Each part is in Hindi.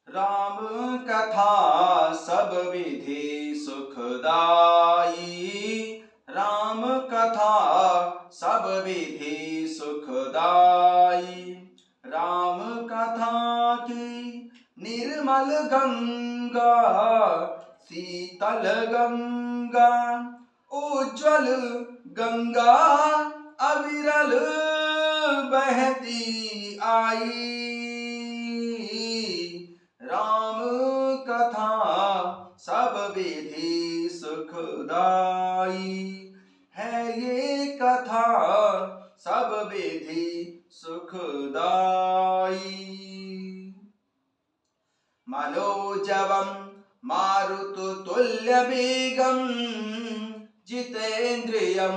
राम कथा सब विधि सुखदाई। राम कथा सब विधि सुखदाई। राम कथा की निर्मल गंगा, शीतल गंगा, उज्जवल गंगा अविरल बहती आई। राम कथा सब विधि सुखदाई। है ये कथा सब विधि सुखदाई। मनोजवम मारुततुल्य वेगम, जितेन्द्रियं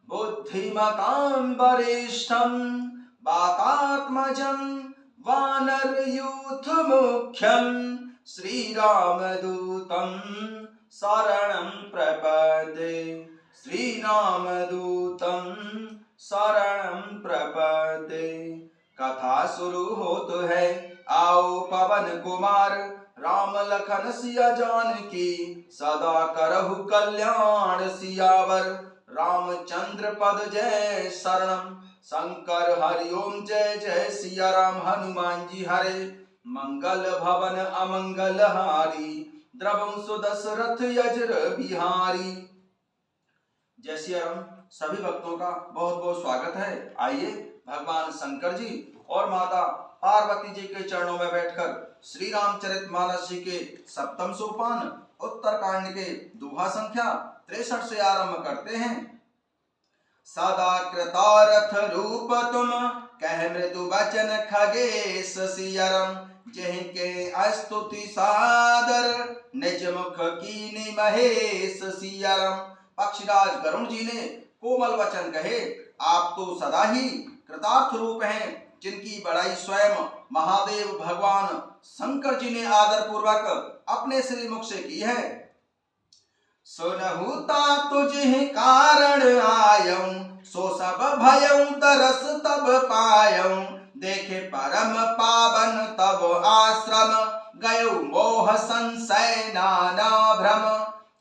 बुद्धिमतां वरिष्ठं, वातात्मजं वानरयूथ मुख्यं, श्रीरामदूतं शरणं प्रपद्ये। श्रीरामदूतं शरणं प्रपद्ये। कथा शुरू होत है, आओ पवन कुमार, राम लखन सिया जानकी, सदा करहु कल्याण सियावर। रामचंद्र पद जय शरणम, शंकर हरिओम जय जय सिया राम। हनुमान जी हरे, मंगल भवन अमंगल हारी, द्रवं सुदशरथ यजर बिहारी। जय सिया राम। सभी भक्तों का बहुत बहुत स्वागत है। आइए भगवान शंकर जी और माता पार्वती जी के चरणों में बैठकर श्री रामचरितमानस जी के सप्तम सोपान उत्तरकांड के दोहा संख्या 63 से आरंभ करते हैं। सदा कृतारथ रूप तुम, कह मृदु वचन खगेश सियरम, जिनके स्तुति सादर, निज मुख कीनी महेश सियरम। पक्षीराज गरुण जी ने कोमल वचन कहे, आप तो सदा ही कृतार्थ रूप हैं, जिनकी बड़ाई स्वयं महादेव भगवान शंकर जी ने आदर पूर्वक अपने श्री मुख से की है। सुनहु तात जिहि कारण आयऊं, सो सब भयऊं तरस तब पायऊं, देखे परम पावन तब आश्रम, गयो मोह संशय नाना भ्रम।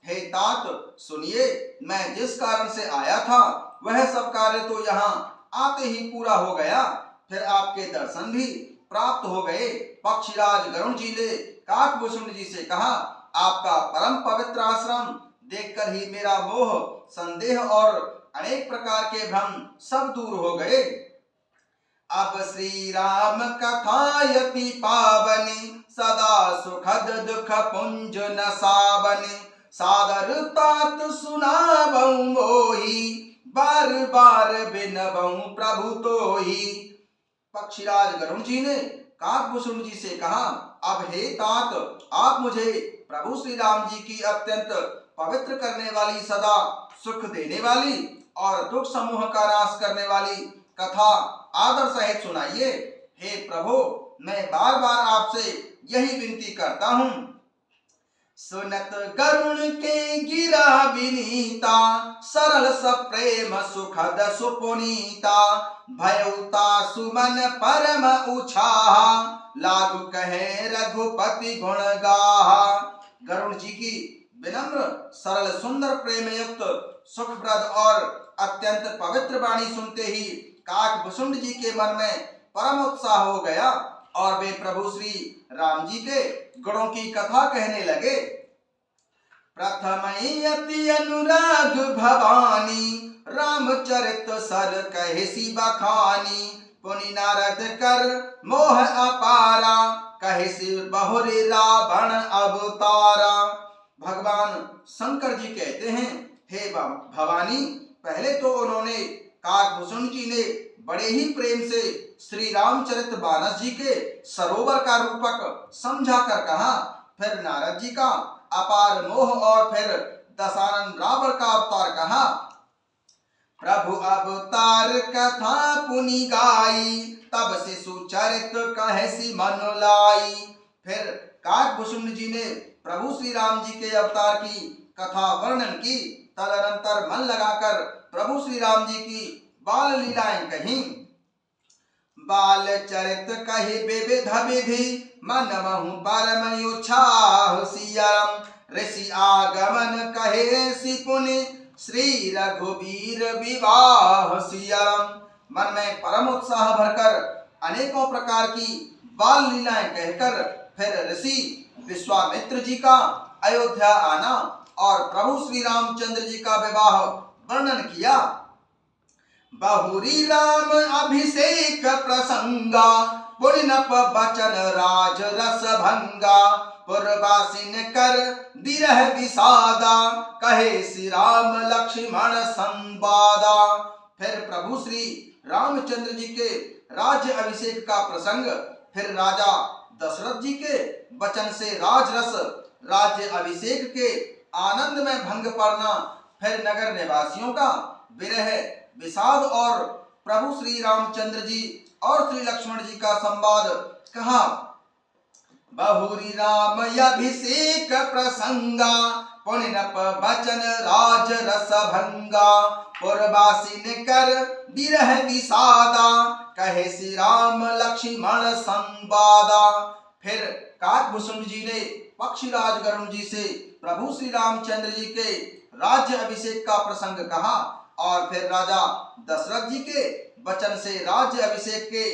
हे तात सुनिए, मैं जिस कारण से आया था वह सब कार्य तो यहाँ आते ही पूरा हो गया, फिर आपके दर्शन भी प्राप्त हो गए। पक्षीराज गरुण जी ने काकभूषण जी से कहा, आपका परम पवित्र आश्रम देखकर ही मेरा मोह संदेह और अनेक प्रकार के भ्रम सब दूर हो गए। अब श्री राम कथायति पावनी, सदा सुखद दुख पुंज न सावनी, सादर तात सुनावऊं मोही, बार बार बिनवऊं प्रभु तोही। पक्षीराज गरुण जी ने काकभूषण जी से कहा, अब हे तात, आप मुझे प्रभु श्री राम जी की अत्यंत पवित्र करने वाली, सदा सुख देने वाली और दुख समूह का नाश करने वाली कथा आदर सहित सुनाइए। हे प्रभु, मैं बार बार आपसे यही विनती करता हूँ। सुनत गरुण के गिरा विनीता, सरल सप्रेम सुखद सुपुनीता, भयउता सुमन परम उछाहा, लागु कहे रघुपति गुण गाहा। गरुण जी की विनम्र सरल सुंदर प्रेम युक्त सुखप्रद और अत्यंत पवित्र वाणी सुनते ही काकभूषण जी के मन में परम उत्साह हो गया और वे प्रभु श्री राम जी के गुणों की कथा कहने लगे। प्रथमयति अनुराग भवानी, रामचरित सर कहेसी बखानी, पुनि नारद कर मोह अपारा, कहेसी बहुरी रावण अवतारा। भगवान शंकर जी कहते हैं, हे भवानी, पहले तो उन्होंने काकभूषण जी ने बड़े ही प्रेम से श्री रामचरितमानस जी के सरोवर का रूपक समझा कर कहा, फिर नारद जी का अपार मोह और फिर दशानन रावण का अवतार कहा। प्रभु अवतार कथा पुनि गाई, तब से सुचरित कहेसी मन लाई। फिर काकभूषण जी ने प्रभु श्री राम जी के अवतार की कथा वर्णन की। तदनंतर मन लगाकर प्रभु श्री राम जी की बाल लीलाएं कहीं। बाल चरित कहि विविध विधि मन महु परम युच्छाह सियाराम। ऋषि आगमन कहे सि पुनि श्री रघुवीर विवाह सियाराम। मन में परम उत्साह भरकर अनेकों प्रकार की बाल लीलाएं कहकर फिर ऋषि विश्वामित्र जी का अयोध्या आना और प्रभु श्री रामचंद्र जी का विवाह वर्णन किया। बहुरी राम अभिषेक प्रसंगा पुण्यप बचन राज रस भंगा। पुरवासिन कर बिरह विषादा कहे श्री राम लक्ष्मण संवादा। फिर प्रभु श्री रामचंद्र जी के राज्य अभिषेक का प्रसंग, फिर राजा दशरथ जी के वचन से राजरस राज्य अभिषेक के आनंद में भंग पड़ना, फिर नगर निवासियों का विरह विषाद और प्रभु श्री रामचंद्र जी और श्री लक्ष्मण जी का संवाद कहा। बहुरी राम अभिषेक प्रसंगा पुण्यप बचन राज रस भंगा। पुरवासिन कर बिरह विषादा कहे श्री राम लक्ष्मण संवादा। फिर काकभूषुंड जी ने पक्षीराज गरुड़ जी से प्रभु श्री रामचंद्र जी के राज्य अभिषेक का प्रसंग कहा और फिर राजा दशरथ जी के वचन से राज्य अभिषेक के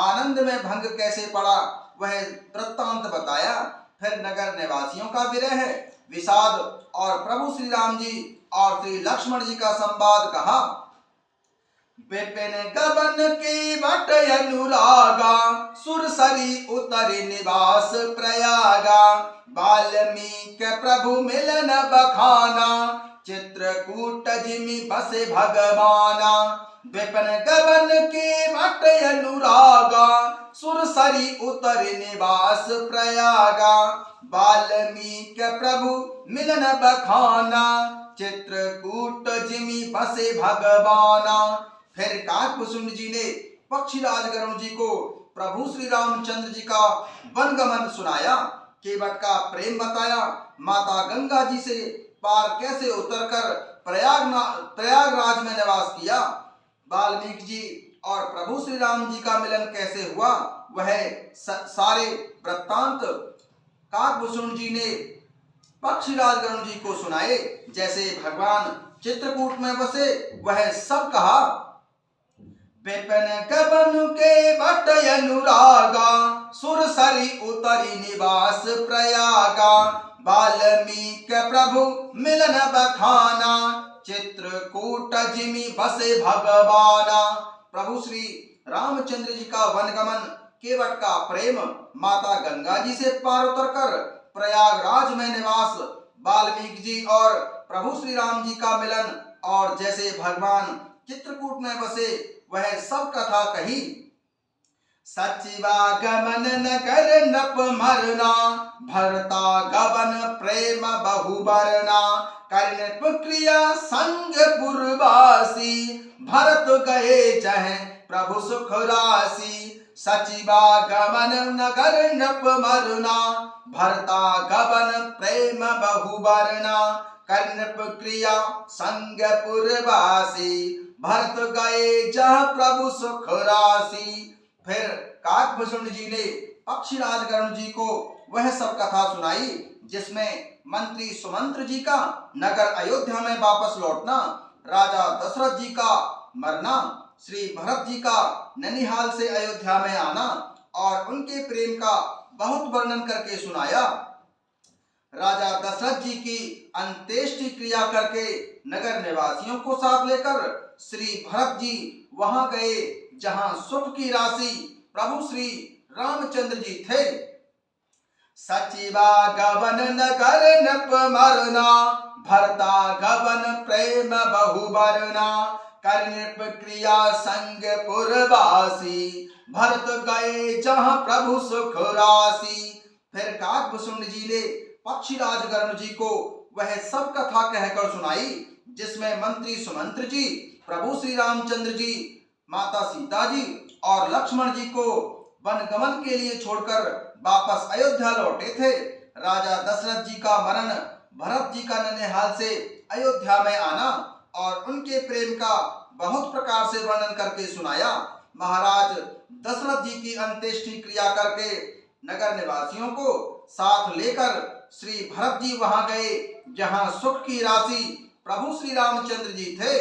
आनंद में भंग कैसे पड़ा वह वृत्तांत बताया। फिर नगर निवासियों का विरह विषाद और प्रभु श्री राम जी और श्री लक्ष्मण जी का संवाद कहा। विपिन गबन के बट अनुरागा सुरसरी उतरि निवास प्रयागा। वाल्मीकि प्रभु मिलन बखाना चित्रकूट जिमि बसे भगवाना। विपिन गबन के बट अनुरागा सुरसरी उतरि निवास प्रयागा। वाल्मीकि प्रभु मिलन बखाना चित्रकूट जिमि बसे भगवाना। फिर काकभूषुंड जी ने पक्षीराज गरुड़ जी को प्रभु श्री रामचंद्र जी का वनगमन सुनाया, केवट का प्रेम बताया, माता गंगा जी से पार कैसे उतरकर प्रयागराज में निवास किया, वाल्मीकि जी और प्रभु श्री राम जी का मिलन कैसे हुआ, वह सारे वृत्तांत काकभूषुंड जी ने पक्षीराज गरुड़ जी को सुनाए। जैसे भगवान चित्रकूट में बसे वह सब कहा। विपिन गबन के बट अनुरागा सुरसरी उतरि निवास प्रयागा। वाल्मीकि प्रभु मिलन बखाना चित्रकूट जिमि बसे भगवाना। प्रभु श्री रामचंद्र जी का वनगमन, केवट का प्रेम, माता गंगा जी से पार उतरकर प्रयागराज में निवास, वाल्मीकि जी और प्रभु श्री राम जी का मिलन और जैसे भगवान चित्रकूट में बसे वह सब कथा कही। सचिवागमन नगर नप मरना भरता गबन प्रेम बहुबरना। कर्णप क्रिया संग पुरवासी भरत गए जह प्रभु सुख राशि। सचिवागमन नगर नप मरना भरता गबन प्रेम बहुबरना। कर्णप क्रिया संग पुरवासी भरत गए जह प्रभु सुख राशि। फिर काकभूषुंड जी ने पक्षीराज गरुड़ जी को वह सब कथा सुनाई जिसमें मंत्री सुमंत्र जी का नगर अयोध्या में वापस लौटना, राजा दशरथ जी का मरना, श्री भरत जी का ननिहाल से अयोध्या में आना और उनके प्रेम का बहुत वर्णन करके सुनाया। राजा दशरथ जी की अंत्येष्टि क्रिया करके नगर निवासियों को साथ लेकर श्री भरत जी वहां गए जहां सुख की राशि प्रभु श्री रामचंद्र जी थे। सचिवागमन नगर नप मरना भरता गबन प्रेम बहुबरना। कर्णप क्रिया संग पुरवासी भरत गए जहां प्रभु सुख राशि। फिर काकभूषुंड जी ने पक्षीराज गरुड़ जी को वह सब कथा कहकर सुनाई जिसमें मंत्री सुमंत्र जी, प्रभु श्री रामचंद्र जी, माता सीता जी और लक्ष्मण जी को वनगमन के लिए छोड़कर वापस अयोध्या लौटे थे। राजा दशरथ जी का मरण, भरत जी का ननिहाल से अयोध्या में आना और उनके प्रेम का बहुत प्रकार से वर्णन करके सुनाया। महाराज दशरथ जी की अंत्येष्टि क्रिया करके नगर निवासियों को साथ लेकर श्री भरत जी वहां गए, जहां सुख की राशि प्रभु श्री रामचंद्र जी थे।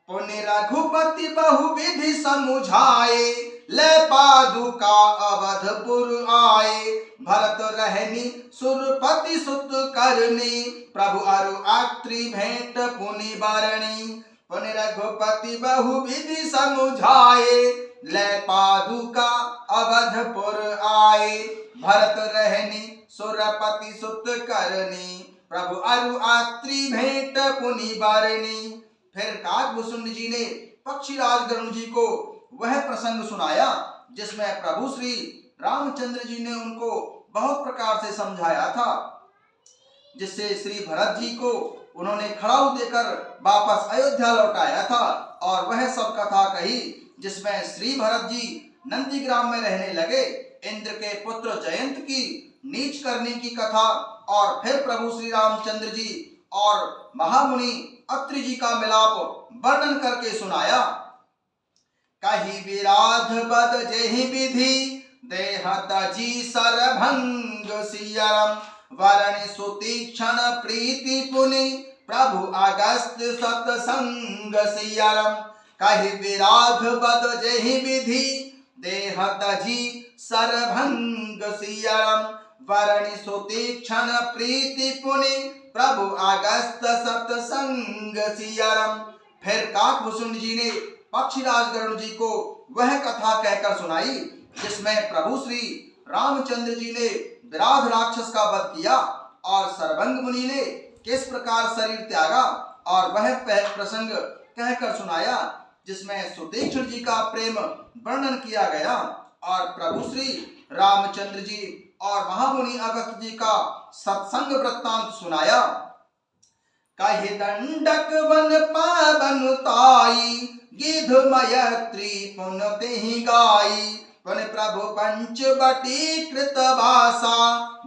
पुण्य रघुपति बहुविधि समुझाए, ले पादुका अवधपुर आए। भरत रहनी सुरपति सुत करनी, प्रभु अरु आत्री भेंट पुनि बरणी। पुण्य रघुपति बहुविधि समुझाए, ले पादुका अवधपुर आए। भरत रहनी सुरपति सुत करनी, प्रभु अरु आत्री भेंट पुनि बरणी। फिर काकभूषुंड जी ने पक्षीराज गरुड़ जी को वह प्रसंग सुनाया जिसमें प्रभु श्री रामचंद्र जी ने उनको बहुत प्रकार से समझाया था, जिससे श्री भरत जी को उन्होंने खड़ाऊ देकर वापस अयोध्या लौटाया था। और वह सब कथा कही जिसमें श्री भरत जी नंदीग्राम में रहने लगे, इंद्र के पुत्र जयंत की नीच करने की कथा, और फिर प्रभु श्री रामचंद्र जी और महामुनि अत्रि जी का मिलाप वर्णन करके सुनाया। कही विराध बद जेहि विधि, देहत जी सरभंग सियरम। वरण सुतीक्षण प्रीति पुनि, प्रभु अगस्त सतसंग सियरम। कही विराध बद जेहि विधि, देहत जी सरभंग सियरम। वरण सुतीक्षण प्रीति पुनि, प्रभु अगस्त सतसंग सियरम। फिर काकभूषुंड जी ने पक्षीराज गरुड़ जी को वह कथा कहकर सुनाई जिसमें प्रभु श्री रामचंद्र जी ने विराध राक्षस का वध किया और सरभंग मुनि ने किस प्रकार शरीर त्यागा, और वह प्रसंग कहकर सुनाया जिसमें सुतीक्षण जी का प्रेम वर्णन किया गया, और प्रभु श्री रामचंद्र जी और महामुनि अगस्त जी का सत्संग वृत्तांत सुनाया। कहि दंडक वन पावन ताई, गिध मयत्री पुन तेहि गाई। पुन प्रभु पंच बटी कृत भाषा,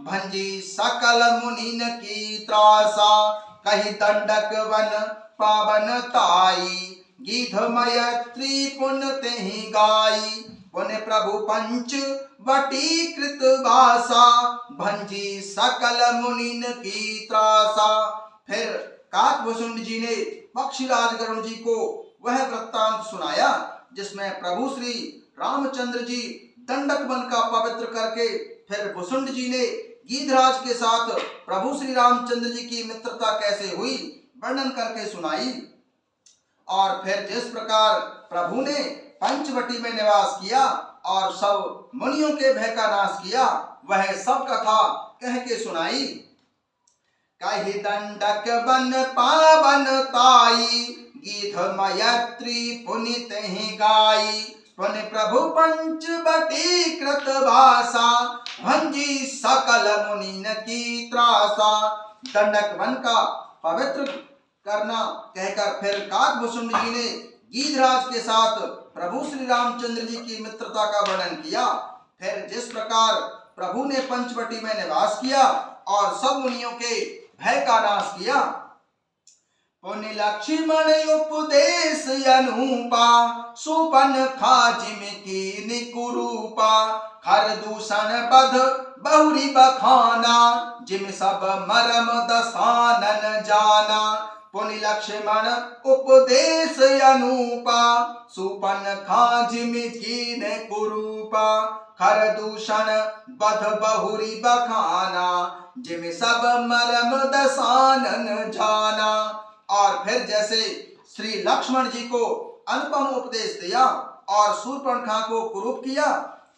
भंजी सकल मुनिन की त्रासा। कहि दंडक वन पावन ताई, गिध मयत्री पुन तेहि गाई। पुन प्रभु पंच बटी कृत भाषा, भंजी सकल मुनिन की त्रासा। फिर काकभूषुंड जी ने पक्षीराज गरुड़ जी को वह वृत्तांत सुनाया जिसमें प्रभु श्री रामचंद्र जी दंडक वन का पवित्र करके फिर भूषुंड जी ने गीधराज के साथ प्रभु श्री रामचंद्र जी की मित्रता कैसे हुई वर्णन करके सुनाई। और फिर जिस प्रकार प्रभु ने पंचवटी में निवास किया और सब मुनियों के भय का नाश किया, वह सब कथा कह के सुनाई। कहि दंडक वन पावन ताई, गीध मयत्री पुनि तेहि गाई। पुनि प्रभु पंच बटी कृत भाषा, भंजी सकल मुनिन की त्रासा। दंडक वन का पवित्र करना कहकर फिर काकभूषुंड जी ने गीधराज के साथ प्रभु श्री रामचंद्र जी की मित्रता का वर्णन किया। फिर जिस प्रकार प्रभु ने पंचवटी में निवास किया और सब मुनियों के भय का नाश किया। पुनि लक्ष्मण उपदेश अनुपा, सुपन खाजिम की निकुरूपा। खर दूषण बध बहुरी बखाना, जिम सब मरम दसानन जाना। पुनि लक्ष्मण उपदेश अनुपा, सुपन खाजिम की निकुरूपा। खर दूषण बध बहुरी बखाना, जिम सब मरम दसानन जाना। और फिर जैसे श्री लक्ष्मण जी को अनुपम उपदेश दिया और शूर्पणखा को कुरूप किया,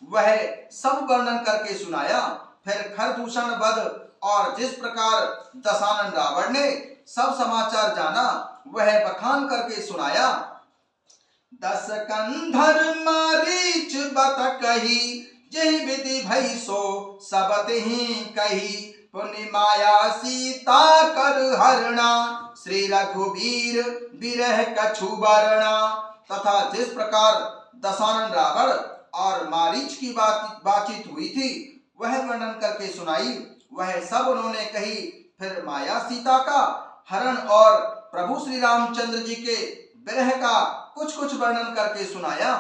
वह सब वर्णन करके सुनाया। फिर खरदूषण वध और जिस प्रकार दशानन रावण ने सब समाचार जाना, वह बखान करके सुनाया। दस कंधर मारीच बत कही, जहि विधि भई सो सब तेहि कही। पुनि माया सीता कर हरणा, श्री रघुवीर विरह कछु बरना। तथा जिस प्रकार दशानन रावण और मारीच की बातचीत हुई थी, वह वर्णन करके सुनाई। वह सब उन्होंने कही। फिर माया सीता का हरण और प्रभु श्री रामचंद्र जी के विरह का कुछ कुछ वर्णन करके सुनाया।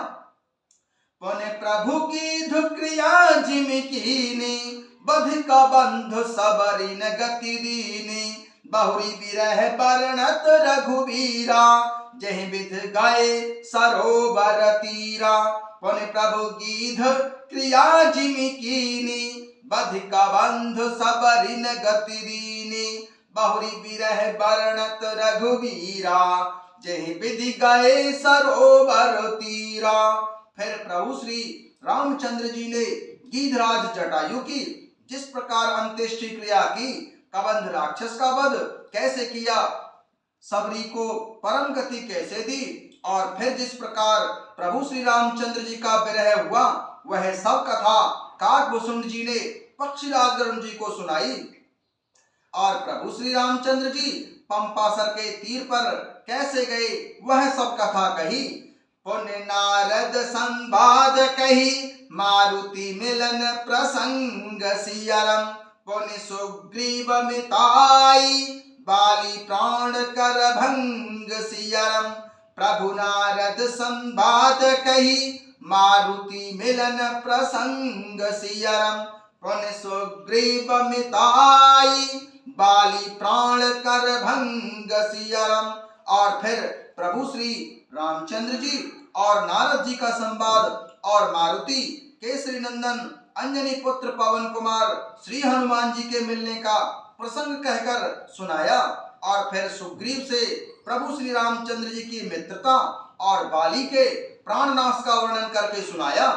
पुण्य प्रभु की धुक्रिया जिम कीनी, बधिक बंधु सबरिन गति दीनी, बहुरी विरह वर्णत रघुवीरा, जहि विध गए सरोवर तीरा। पुण्य प्रभु गीध क्रिया जिम कीनी, बधिक बंधु सबरिन गति दीनी, बहुरी विरह वर्णत रघुवीरा, जहि विधि गए सरोवर तीरा। फिर प्रभु श्री रामचंद्र जी ने गीधराज जटायु की जिस प्रकार अंत्येष्टि क्रिया की, कबंध राक्षस का वध कैसे किया, सबरी को परम गति कैसे दी, और फिर जिस प्रकार प्रभु श्री रामचंद्र जी का विरह हुआ, वह सब कथा काकभूषुंड जी ने पक्षीराज गरुड़ जी को सुनाई। और प्रभु श्री रामचंद्र जी पंपासर के तीर पर कैसे गए, वह सब कथा कही। पुण्य नारद संवाद कही, मारुति मिलन प्रसंग सियरम, पुण्य सुग्रीव मिताई, बाली प्राण कर भंग सियरम। प्रभु नारद संवाद कही, मारुति मिलन प्रसंग सियरम, पुण्य सुग्रीव मिताई, बाली प्राण कर भंग सियरम। और फिर प्रभु श्री रामचंद्र जी और नारद जी का संवाद और मारुति केसरी नंदन अंजनी पुत्र पवन कुमार श्री हनुमान जी के मिलने का प्रसंग कहकर सुनाया। और फिर सुग्रीव से प्रभु श्री रामचंद्र जी की मित्रता और बाली के प्राणनाश का वर्णन करके सुनाया।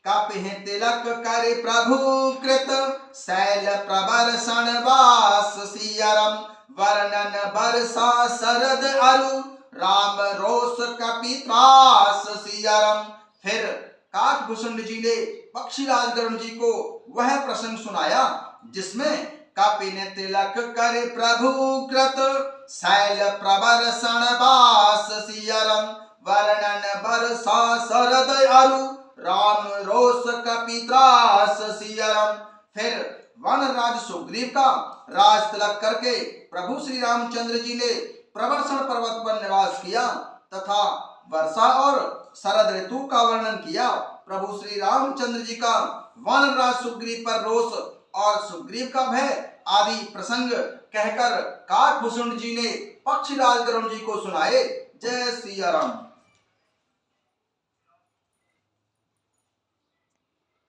कपिहि तिलक करे प्रभु कृत, शैल प्रबर वास सियरम, वर्णन बरसा शरद अरु, राम रोष कपित्रास सियरम। फिर काकभूषुंड जी ने पक्षीराज गरुड़ जी को वह प्रसंग सुनाया जिसमें कपि ने तिलक करे प्रभु कृत, शैल प्रबर वास सियरम, वर्णन बरसा शरद अरु, राम रोष कपित्रास सियरम। फिर वनराज सुग्रीव का राज तिलक करके प्रभु श्री रामचंद्र जी ने प्रवर्षण पर्वत पर निवास किया तथा वर्षा और शरद ऋतु का वर्णन किया। प्रभु श्री रामचंद्र जी का वनराज सुग्रीव पर रोष और सुग्रीव का भय आदि प्रसंग कहकर काकभूषुंड जी ने पक्षीराज गरुड़ जी को सुनाए। जय सिया राम।